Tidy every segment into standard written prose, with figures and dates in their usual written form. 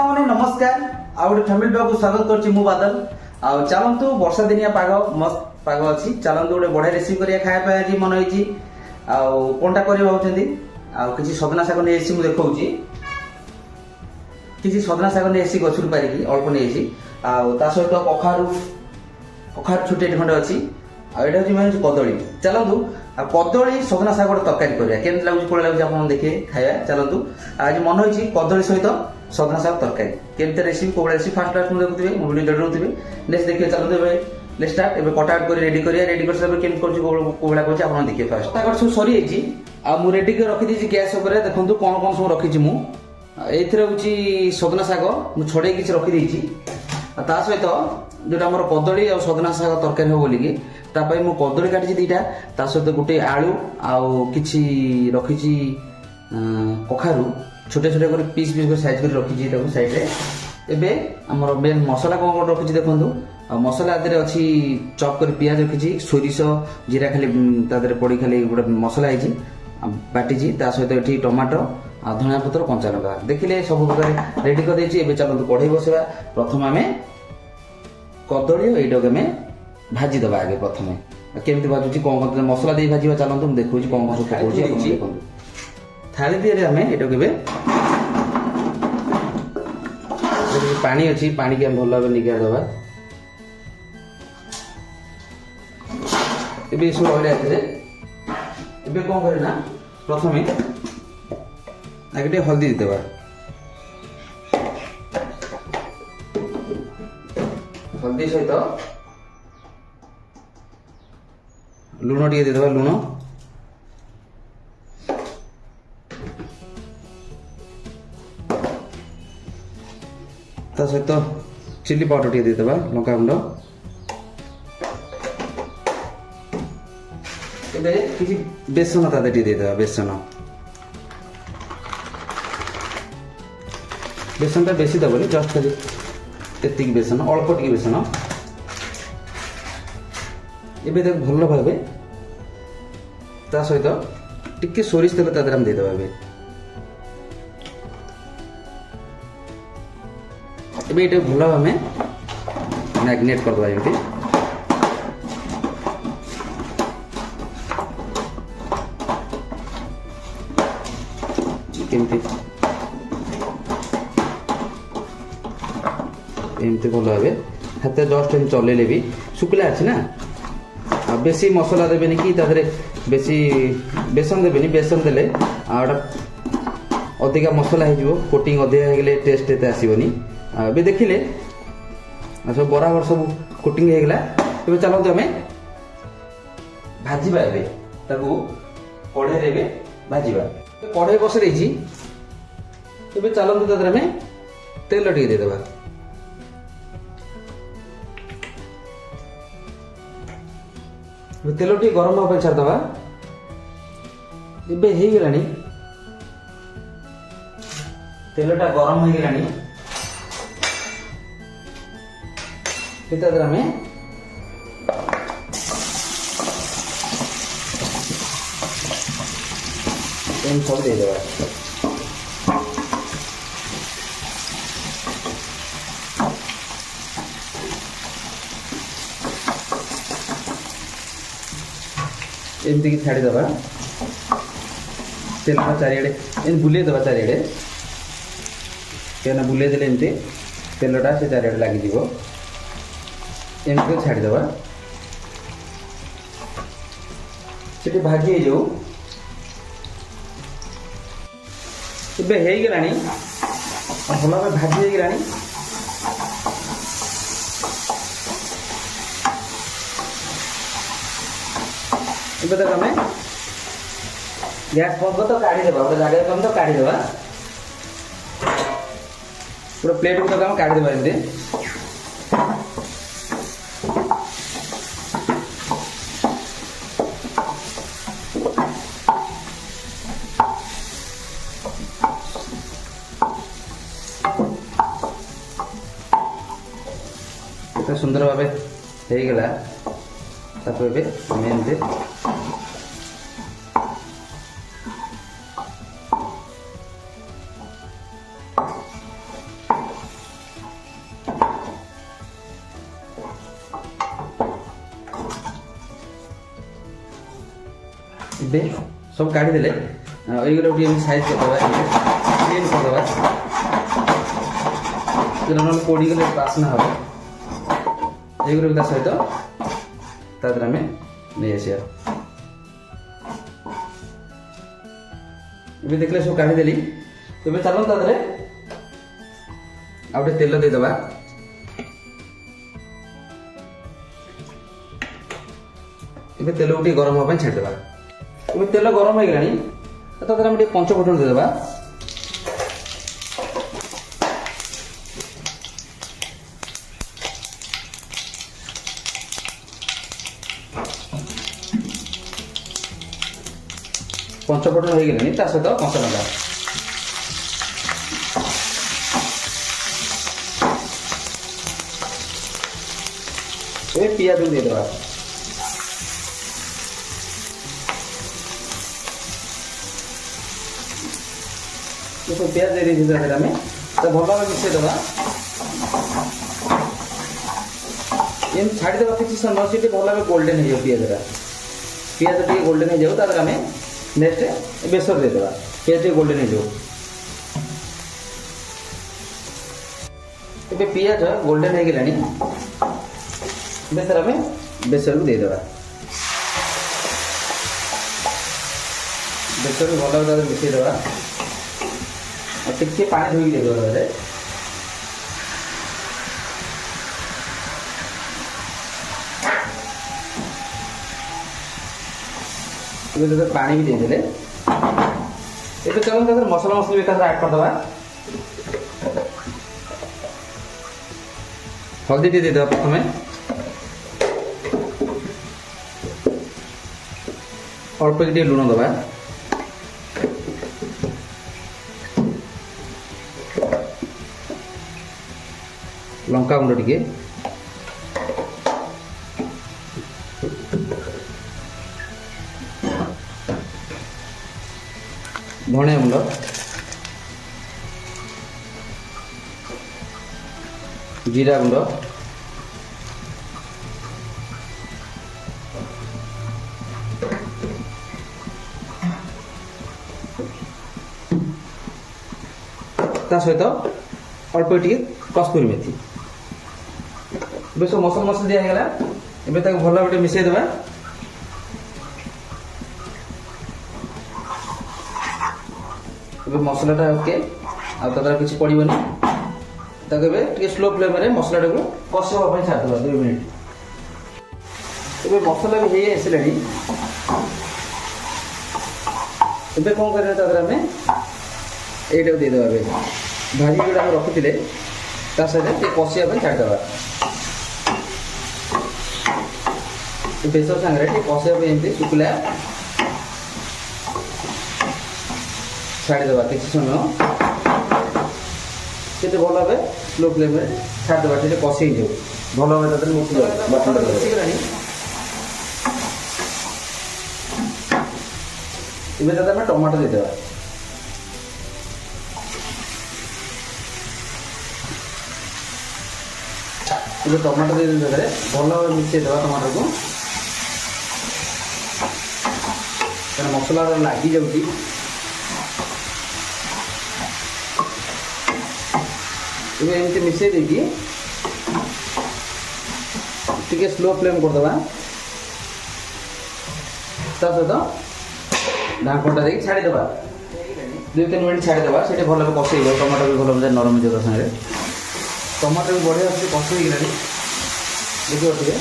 सामने नमस्कार आ गोटे फैमिली ब्लॉग को स्वागत करछि मु बादल आ चलंतु वर्षा दिनिया पाग मस्त पाग अछि चलंतु गोटे बढ़िया रेसिपी करिया खाया पे आज मन होइछि आ कोनटा करि भाउछंदी आ किछि सदना साग नै एसी मु देखौछि किछि सदना साग नै एसी गछुर पारिकी अल्प नै एसी आ ता सहित कखार छुटे खंड अछि आ एटा जे माने कदली चलंतु आ कदली सदना साग तरकारी करिया केन लागु कोला लागु आपण देखिए खाया चलंतु आज मन होइछि कदली सहित सदना साग तरकारी केमते रेसिपी कोला रेसिपी फास्ट फास्ट मु देखुथिबे मु वीडियो जरूरथिबे नेक्स्ट देखिए चलंतु एबे लेट्स स्टार्ट एबे कट आउट करी रेडी कर सब केम करछि कोला करछि आपण देखिए फास्ट ताकर सब सरी आइछि आ मु रेडी कर रखि दिछि गैस ऊपर देखंतु कोन कोन सब रखिछि मु एथिरे होछि सदना साग मु छोडे किछि रखि दिछि आ ता सहित जोटा हमर कदली आ सदना साग तरकारी हो बोली कि तापाई मु कदली काटिछि दीटा ता सहित गुटे आलू आ किछि रखिछि कखारु छोटे छोटे कर पीस पीस कर साइज कर रखिछि ताको साइड रे एबे हमर मेन मसाला कोन कोन रखिछि देखंतु आ मसाला आदरे अछि चॉप कर प्याज रखिछि सोरिस जीरा खाली तादरे पड़ी खाली गुटे मसाला आइछि बाटिछि ता सहित एठी टमाटो आ धनिया पत्र कंचा लगा देखिले सब प्रकार रेडी कर देछि एबे चलंतु कढ़ई बसेबा प्रथम हमें कदली एडो के में भाजी दबा आगे प्रथमे केमति भाजुछि कोन कोन मसाला दे भाजीबा चलंतु हम देखौछि कोन कोन पकोछि आपण देखंतु थाली दिए हमें एडो केबे पानी अछि पानी के हम भल भाबे निगार दबा एबे सब ओले आते एबे कोन करे ना प्रथमे आगे हल्दी देबा हल्दी सहित लुण टिके देबा लुण ता सहित चिली पाउडर टिके देबा लंका गुंड एबे किछि बेसन ता टिके देबा बेसन ता बेसी दबनी जस्ट खाली एतिक बेसन अल्प टिके बेसन एबे देख भल्लो भाबे ता सहित टिके सोरिस तेल ता हम दे दबा एबे एटा भल्लो हमें मैग्नेट कर दबा एमती केमती एमती भल भावे हाथ जस्ट एम चलेले भी शुक्ला अच्छी ना बेसी मसला देबेनि कि तादरे बेसी बेसन देबेनि बेसन देले अधिका मसला हो कोटिंग अधिका हेगले टेस्ट एते आसीबनी बे देखिले सब बराबर सब कोटिंग हेगला तबे चलंतु हमें भाजीबा एबे ताकू कढ़ई रे भाजीबा कढ़ई बसे देछि एबे चलंतु तादरे हमें तेल टिके दे देबा तेल टी गरम होगा छाड़ दबा एबे हे गेलानी तेलटा गरम हो गेलानी में एम सब दे देबा एमती की छाड़ी दबा तेल चारिड़े एम बुले दबा चारिड़े क्या बुले देले एमती तेलटा से चारिड़े लगी एमती छाड़ी दबा से भाजी हो जाऊ एबे हे गलानी भल भाव भाजी हो गलानी एबे तक हमें गैस बंद तो काढ़ी देबा गोटे जगह कम तो काढ़ी देबा पूरा प्लेट को तो हम काढ़ी देबा एमती तो सुंदर भावे हे गेला ताको एबे हमें एमती ଏବେ ସବୁ କାଢ଼ିଦେଲେ ଏଇଗୁଡ଼ା ଟିକେ ଏମିତି ସାଇଜ୍ କରିଦେବା, କ୍ଲିନ୍ କରିଦେବା, ନହେଲେ ପୋଡ଼ିଗଲେ ବାସ୍ନା ହେବ। ଏଇଗୁଡ଼ା ବି ତା ସହିତ ତା ଦେହରେ ଆମେ ନେଇ ଆସିବା। ଏବେ ଦେଖିଲେ ସବୁ କାଢ଼ିଦେଲି। ଏବେ ଚାଲ ତା ଦେହରେ ଆଉ ଗୋଟେ ତେଲ ଦେଇଦେବା। ଏବେ ତେଲକୁ ଟିକେ ଗରମ ହେବା ପାଇଁ ଛାଡ଼ିଦେବା। ଏବେ ତେଲ ଗରମ ହେଇଗଲାଣି, ତା ଦେହରେ ଆମେ ଟିକେ ପଞ୍ଚ ଫୁଟଣ ଦେଇଦେବା। ପଞ୍ଚ ଫୁଟଣ ହେଇଗଲାଣି, ତା ସହିତ କଞ୍ଚା ଲଙ୍କା, ଏବେ ପିଆଜ ଦେଇଦେବା। ପିଆଜ ଦେଇ ଦେଇଛି ତା ଦେହରେ ଆମେ ଭଲ ଭାବେ ମିଶାଇଦେବା। ଏମିତି ଛାଡ଼ିଦେବା କିଛି ସମୟ, ସେଠି ଭଲ ଭାବେ ଗୋଲ୍ଡେନ୍ ହେଇଯାଉ ପିଆଜଟା। ପିଆଜ ଟିକେ ଗୋଲ୍ଡେନ୍ ହେଇଯାଉ, ତା ଦେହରେ ଆମେ ନେକ୍ସଟ ବେସର ଦେଇଦେବା। ପିଆଜ ଟିକେ ଗୋଲ୍ଡେନ୍ ହେଇଯାଉ। ଏବେ ପିଆଜ ଗୋଲ୍ଡେନ୍ ହେଇଗଲାଣି, ବେସର ଆମେ ବେସରକୁ ଦେଇଦେବା। ବେସରକୁ ଭଲ ଭାବେ ତା ଦେହରେ ମିଶାଇଦେବା। ଟିକେ ପାଣି ଧୋଇକି ଦେଇଦେବା ତା ଦେହରେ। ଏବେ ପାଣି ବି ଦେଇଦେଲେ। ଏବେ ଚାଲନ୍ତୁ ତା ଦେହରେ ମସଲା ମସଲି ବି ଏକାଥରେ ଆଡ୍ କରିଦେବା। ହଳଦୀ ଟିକେ ଦେଇଦେବା ପ୍ରଥମେ, ଅଳ୍ପ ଟିକେ ଲୁଣ ଦେବା, ଲଙ୍କା ଗୁଣ୍ଡ ଟିକେ, ଧଣିଆ ଗୁଣ୍ଡ, ଜିରା ଗୁଣ୍ଡ, ତା ସହିତ ଅଳ୍ପ ଟିକେ କସ୍ତୁରୀ ମେଥି। ଏବେ ସବୁ ମସଲା ମସଲା ଦିଆ ହେଇଗଲା। ଏବେ ତାକୁ ଭଲ ଭାବେ ମିଶାଇ ଦେବା। ଏବେ ମସଲାଟା ଓକେ, ଆଉ ତା ଦ୍ୱାରା କିଛି ପଡ଼ିବନି। ତାକୁ ଏବେ ଟିକେ ସ୍ଲୋ ଫ୍ଲେମ୍ରେ ମସଲାଟାକୁ କଷି ହେବା ପାଇଁ ଛାଡ଼ିଦେବା 2 ମିନିଟ୍। ଏବେ ମସଲା ବି ହେଇ ଆସିଲାଣି। ଏବେ କ'ଣ କରିବା, ତା ଦେହରେ ଆମେ এইটাও দিয়ে দেওয়া। ଏବେ ଭାଜି ଯେଉଁଟା ଆମେ ରଖିଥିଲେ ତା ସହିତ ଟିକେ କଷିବା ପାଇଁ ଛାଡ଼ିଦେବା। ବେସର ସାଙ୍ଗରେ ଟିକେ କଷିବା ପାଇଁ ଏମିତି ଶୁଖିଲା ଛାଡ଼ିଦେବା କିଛି ସମୟ। କେତେ ଭଲ ଭାବେ ସ୍ଲୋ ଫ୍ଲେମ୍ରେ ଛାଡ଼ିଦେବା, ଟିକେ କଷି ହେଇଯାଉ ଭଲ ଭାବେ। ତା ଦେହରେ ମିଶିଗଲାଣି। ଏବେ ତା ଦେହରେ ଆମେ ଟମାଟୋ ଦେଇଦେବା। ଏବେ ଟମାଟୋ ଦେଇଦେଲା ବେଳେ ଭଲ ଭାବେ ମିଶାଇ ଦେବା ଟମାଟୋକୁ, କାରଣ ମସଲା ଲାଗିଯାଉଛି। ଏବେ ଏମିତି ମିଶାଇ ଦେଇକି ଟିକେ ସ୍ଲୋ ଫ୍ଲେମ୍ କରିଦେବା। ତା ସହିତ ଢାଙ୍କଣଟା ଦେଇକି ଛାଡ଼ିଦେବା। 2-3 ମିନିଟ୍ ଛାଡ଼ିଦେବା, ସେଠି ଭଲ ଭାବେ କଷେଇବ। ଟମାଟୋ ବି ଭଲ ଭାବେ ନରମ ହେଇଯିବ ତା ସାଙ୍ଗରେ। ଟମାଟୋ ବି ବଢ଼ିଆ ଭାବରେ କଷି ହେଇଗଲାଣି, ଦେଖିବ ଟିକେ।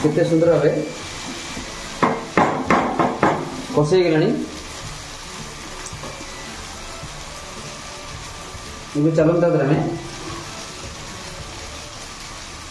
କେତେ ସୁନ୍ଦର ଭାବେ କଷି ହେଇଗଲାଣି। ଏବେ ଚାଲନ୍ତୁ ତା ଦେହରେ ଆମେ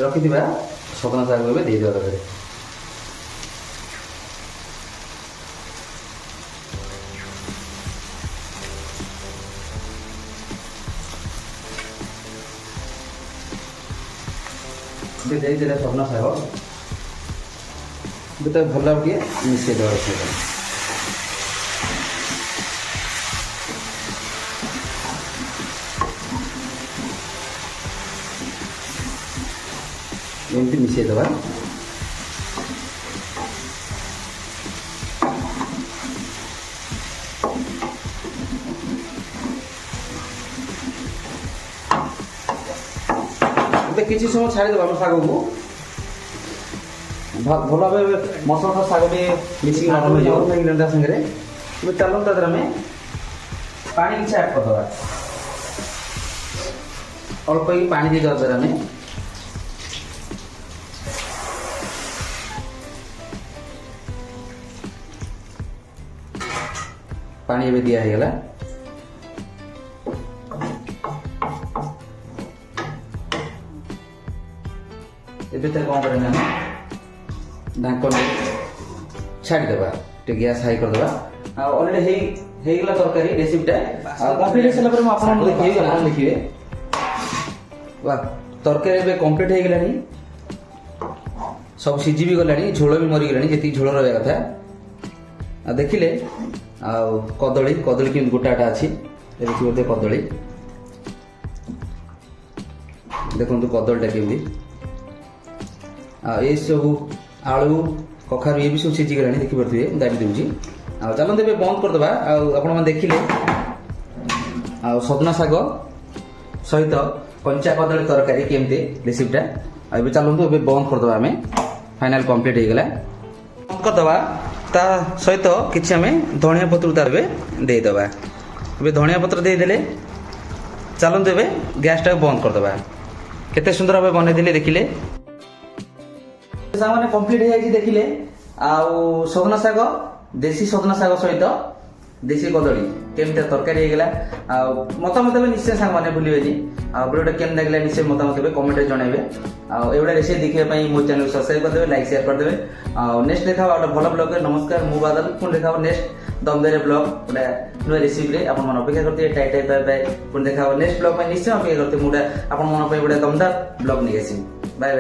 ରଖିଥିବା ସଜନା ଶାଗ ଏବେ ଦେଇଦେବା ତା ଦେହରେ। ଦେଇଦେଲେ ସଜନା ଶାଗ, ଏବେ ତାକୁ ଭଲ ଭାବେ ଟିକେ ମିଶାଇ ଦେବା ସହିତ। एमती मिसई दबा किसी समय छाड़ी देवा शाग को भल भाव मसला शाग भी मिसिक सागे चलो तर आम पानी किसी ऐड करदे अल्प ही पानी दे दर आम पानी भी दिया है गला कौन करें ढाकन छाड़देवा गैस हाई करदे ऑलरेडी होगा तरकारी रेसिपीटा कम्प्लीट हो सारा देखिए वाह तरकारी कम्प्लीट हो गलानी सब सीझी भी गलानी झोल भी मरीगलानी जी झोल रहा कथा देखिले कदली कदली केमती गोटाटा अच्छी देखिए कदली देखो कदलीटा केमती ये सब आलू कखारू ये भी सब सीझी गलानी देखिपे दाबी दूसरी चलते बंद करदे आपण देखिले सजना शाग सहित कंचा कदली तरकारी केमती रेसिपीटा अब चलते बंद करदे आम फाइनाल कंप्लीट हो गला बंद करदे ता सहित किसी आम धनिया पत्र तार देदेबा धनिया पत्र देदेले चलते गैस टा बंद करदे केते सुंदर भाव बनई देखिले सामने कंप्लीट हो जाए देखिले सजना शाग देसी सजना शाग सहित देसी कदली केमती तरकारी होगा मतामत निश्चय सांग मैंने भूलिए भिडियो केम लगे निश्चय मतामत कमेंट जनइबे एवढा रेसिपी देखा मो चैनल सब्सक्राइब करदे लाइक शेयर करदे नेक्स्ट देखा भल ब्लॉग नमस्कार मु बादल पुणी देखा नेक्स्ट दमदारी ब्लॉग गोटे नुआ रेसिपी आप अपेक्षा करते टाइ टाइ बाय बाय पुणी देखा नेक्स्ट ब्लॉग निश्चय अपेक्षा करते मुझे आप गोटे दमदार ब्लॉग नहीं आसी बाय बाय।